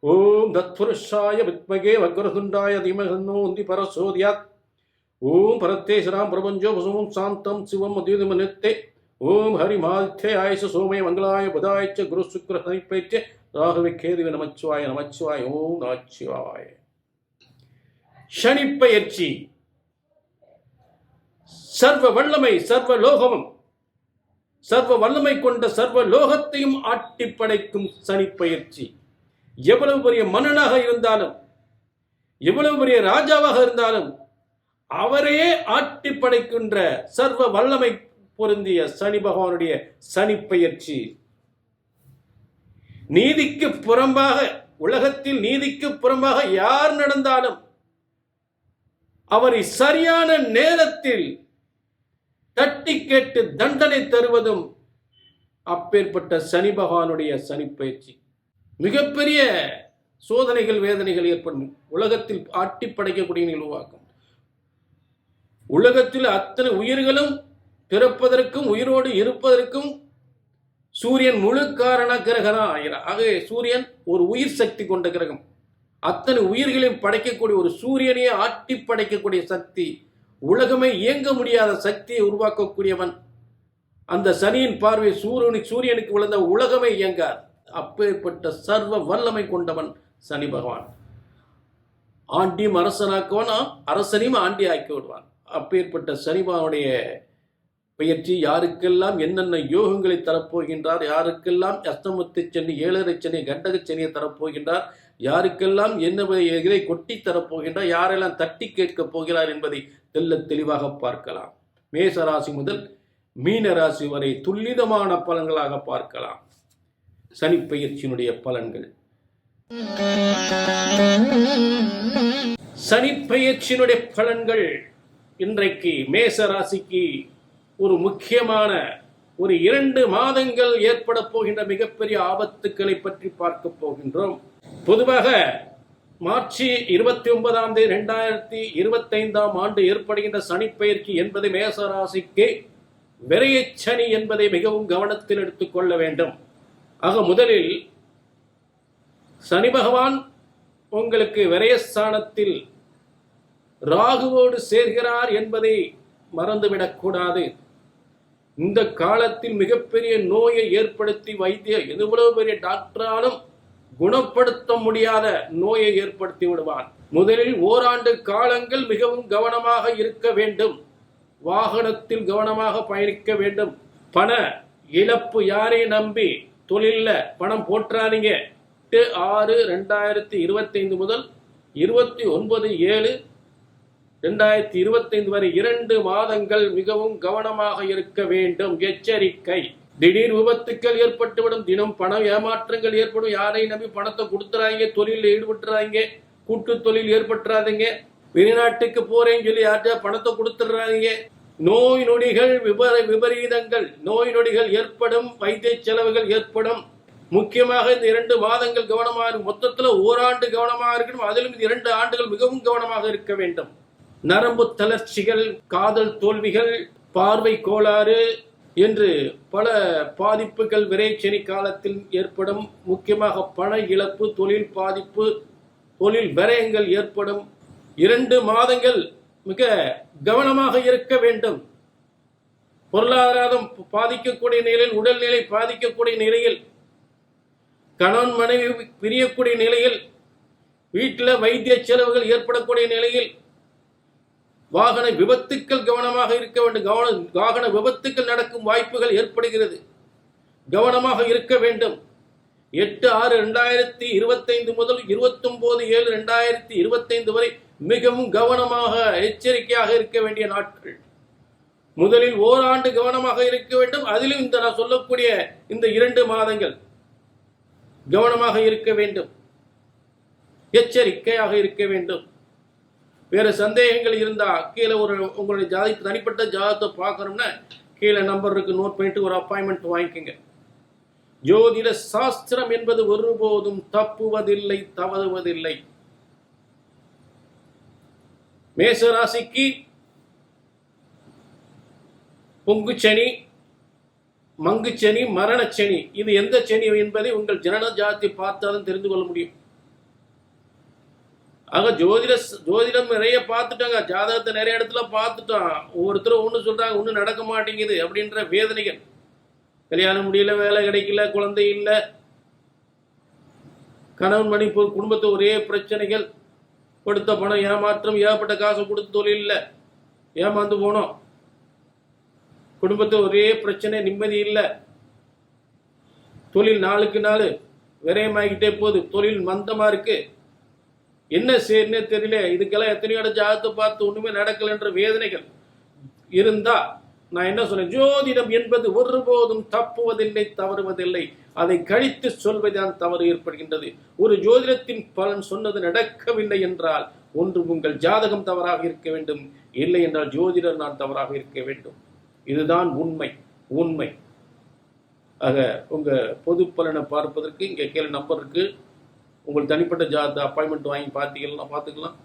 ஓம் தத்புருஷாய வித்மகே வக்ரதுண்டாய தீமகி பரசோதியாத். ஓம் பரத்தேஸ்வராம் பிரபஞ்சோ வசுமம் சாந்தம் சிவம் அத்யுதமனித்தே. ஓம் ஹரிமாதித்யாய சோமய மங்களாய புதாய குரு சுக்ர சனிப்பைச்ச ராகவே கேதுவே நமச்சிவாய நமச்சிவாய. ஓம் நமச்சிவாய. சனிப்பெயர்ச்சி சர்வ வல்லமை, சர்வ லோகமும், சர்வ வல்லமை கொண்ட சர்வ லோகத்தையும் ஆட்டி படைக்கும் சனிப்பெயர்ச்சி. எவ்வளவு பெரிய மன்னனாக இருந்தாலும், எவ்வளவு பெரிய ராஜாவாக இருந்தாலும், அவரையே ஆட்டி படைக்கின்ற சர்வ வல்லமை பொருந்திய சனி பகவானுடைய சனிப்பெயர்ச்சி. நீதிக்கு புறம்பாக, உலகத்தில் நீதிக்கு புறம்பாக யார் நடந்தாலும் அவரை சரியான நேரத்தில் தட்டி கேட்டு தண்டனை தருவதும் அப்பேற்பட்ட சனி பகவானுடைய சனிப்பெயர்ச்சி. மிகப்பெரிய சோதனைகள், வேதனைகள் ஏற்படும். உலகத்தில் ஆட்டி படைக்கக்கூடிய நிகழ்வாக்கும். உலகத்தில் அத்தனை உயிர்களும் பிறப்பதற்கும் உயிரோடு இருப்பதற்கும் சூரியன் முழு காரண கிரகம் ஆகிறார். ஆகவே சூரியன் ஒரு உயிர் சக்தி கொண்ட கிரகம். அத்தனை உயிர்களையும் படைக்கக்கூடிய ஒரு சூரியனையே ஆட்டி படைக்கக்கூடிய சக்தி, உலகமே இயங்க முடியாத சக்தியை உருவாக்கக்கூடியவன். அந்த சனியின் பார்வை சூரியனுக்கு விழுந்த உலகமே இயங்கார். அப்பேற்பட்ட சர்வ வல்லமை கொண்டவன் சனி பகவான். ஆண்டியும் அரசனாக்குவான், அரசனையும் ஆண்டி ஆக்கி விடுவான். அப்பேற்பட்ட சனி பகவானுடைய பெயர்ச்சி யாருக்கெல்லாம் என்னென்ன யோகங்களை தரப்போகின்றார், யாருக்கெல்லாம் அஷ்டமத்து சனி, ஏழரை சனி, கண்டக சனியை தரப்போகின்றார், யாருக்கெல்லாம் என்ன இதை கொட்டி தரப்போகின்றார், யாரெல்லாம் தட்டி கேட்கப் போகிறார் என்பதை தெல்ல தெளிவாக பார்க்கலாம். மேசராசி முதல் மீனராசி வரை துல்லிதமான பலன்களாக பார்க்கலாம். சனிப்பெயர்ச்சியினுடைய பலன்கள். சனிப்பெயர்ச்சியினுடைய பலன்கள் இன்றைக்கு மேசராசிக்கு ஒரு முக்கியமான ஒரு 2 மாதங்கள் ஏற்பட போகின்ற மிகப்பெரிய ஆபத்துக்களை பற்றி பார்க்க போகின்றோம். பொதுவாக மார்ச் 29 2025 ஏற்படுகின்ற சனிப்பெயர்ச்சி என்பது மேசராசிக்கு விரயச்சனி என்பதை மிகவும் கவனத்தில் எடுத்துக்கொள்ள வேண்டும். ஆக முதலில் சனி பகவான் உங்களுக்கு விரயஸ்தானத்தில் ராகுவோடு சேர்கிறார் என்பதை மறந்துவிடக்கூடாது. இந்த காலத்தில் மிகப்பெரிய நோயை ஏற்படுத்தி எவ்வளவு பெரிய டாக்டராலும் குணப்படுத்த முடியாத நோயை ஏற்படுத்தி விடுவான். முதலில் ஓராண்டு காலங்கள் மிகவும் கவனமாக இருக்க வேண்டும். வாகனத்தில் கவனமாக பயணிக்க வேண்டும். பண இழப்பு, யாரை நம்பி தொழில பணம் போற்றாதீங்க. 8/6/2025 முதல் 29/7/2025 வரை 2 மாதங்கள் மிகவும் கவனமாக இருக்க வேண்டும். எச்சரிக்கை. திடீர் விபத்துக்கள் ஏற்பட்டுவிடும். தினம் பண ஏமாற்றங்கள் ஏற்படும். யாரை நம்பி பணத்தை கொடுத்துறாங்க, தொழிலில் ஈடுபட்டுறாங்க, கூட்டு தொழில் ஏற்பட்டுறாதீங்க. வெளிநாட்டுக்கு போறேன்னு சொல்லி யார்கிட்ட பணத்தை கொடுத்துடுறாங்க. நோய் நொடிகள், விபரீதங்கள், நோய் நொடிகள் ஏற்படும். வைத்திய செலவுகள் ஏற்படும். முக்கியமாக இந்த 2 மாதங்கள் கவனமாக இருக்கும். மொத்தத்தில் ஓராண்டு கவனமாக இருக்கணும். அதிலும் இந்த 2 ஆண்டுகள் மிகவும் கவனமாக இருக்க வேண்டும். நரம்பு தளர்ச்சிகள், காதல் தோல்விகள், பார்வை கோளாறு என்று பல பாதிப்புகள் விரைச்சனி காலத்தில் ஏற்படும். முக்கியமாக பண இழப்பு, தொழில் பாதிப்பு, தொழில் விரயங்கள் ஏற்படும். 2 மாதங்கள் மிக கவனமாக இருக்க வேண்டும். பொருளாதாரம் பாதிக்கக்கூடிய நிலையில், உடல்நிலை பாதிக்கக்கூடிய நிலையில், கணவன் மனைவி பிரியக்கூடிய நிலையில், வீட்டில் வைத்திய செலவுகள் ஏற்படக்கூடிய நிலையில், வாகன விபத்துக்கள் கவனமாக இருக்க வேண்டும். வாகன விபத்துக்கள் நடக்கும் வாய்ப்புகள் ஏற்படுகிறது. கவனமாக இருக்க வேண்டும். 8/6/2025 முதல் 29/7/2025 வரை மிகவும் கவனமாக, எச்சரிக்கையாக இருக்க வேண்டிய நாட்கள். முதலில் ஓராண்டு கவனமாக இருக்க வேண்டும். அதிலும் இந்த நான் சொல்லக்கூடிய இந்த 2 மாதங்கள் கவனமாக இருக்க வேண்டும். எச்சரிக்கையாக இருக்க வேண்டும். வேறு சந்தேகங்கள் இருந்தால் கீழே உங்களுடைய தனிப்பட்ட ஜாதகத்தை பார்க்கணும்னா கீழே நம்பர் இருக்கு, நோட் பண்ணிட்டு ஒரு அப்பாயின்மெண்ட் வாங்கிக்கோங்க. ஜோதிட சாஸ்திரம் என்பது ஒருபோதும் தப்புவதில்லை, தவறுவதில்லை. மேசராசிக்கு பொங்குச்சனி, மங்குச்சனி, மரணச்சனி, இது எந்த சனி என்பதை உங்கள் ஜனன ஜாதத்தை பார்த்தாலும் தெரிந்து கொள்ள முடியும். ஆக ஜோதிடம் நிறைய பார்த்துட்டாங்க, ஜாதகத்தை நிறைய இடத்துல பார்த்துட்டோம். ஒவ்வொருத்தரும் ஒன்று சொல்றாங்க, ஒன்றும் நடக்க மாட்டேங்குது அப்படின்ற வேதனைகள். கல்யாணம் முடியல, வேலை கிடைக்கல, குழந்தை இல்லை, கணவன் மணி குடும்பத்தை ஒரே பிரச்சனைகள், கொடுத்த பணம் ஏமாற்றம், ஏகப்பட்ட காசு கொடுத்த தொழில் இல்லை, ஏமாந்து போனோம், குடும்பத்தை ஒரே பிரச்சனை, நிம்மதி இல்லை, தொழில் நாளுக்கு நாள் விரயமாகிட்டே போகுது, தொழில் மந்தமா இருக்கு, என்ன செய்யணுன்னே தெரியல. இதுக்கெல்லாம் எத்தனையோட ஜாதகத்தை பார்த்து ஒண்ணுமே நடக்கலைன்ற வேதனைகள் இருந்தா நான் என்ன சொன்னேன், ஜோதிடம் என்பது ஒருபோதும் தப்புவதில்லை, தவறுவதில்லை, அதை கழித்து சொல்வதுதான் தவறு ஏற்படுகின்றது. ஒரு ஜோதிடத்தின் பலன் சொன்னது நடக்கவில்லை என்றால் ஒன்று உங்கள் ஜாதகம் தவறாக இருக்க வேண்டும், இல்லை என்றால் ஜோதிடர் நான் தவறாக இருக்க வேண்டும். இதுதான் உண்மை. ஆக உங்க பொது பலனை பார்ப்பதற்கு இங்க கீழே நம்பர் இருக்கு. உங்கள் தனிப்பட்ட ஜாதக அப்பாயின்மெண்ட் வாங்கி பார்த்துக்கலாம்.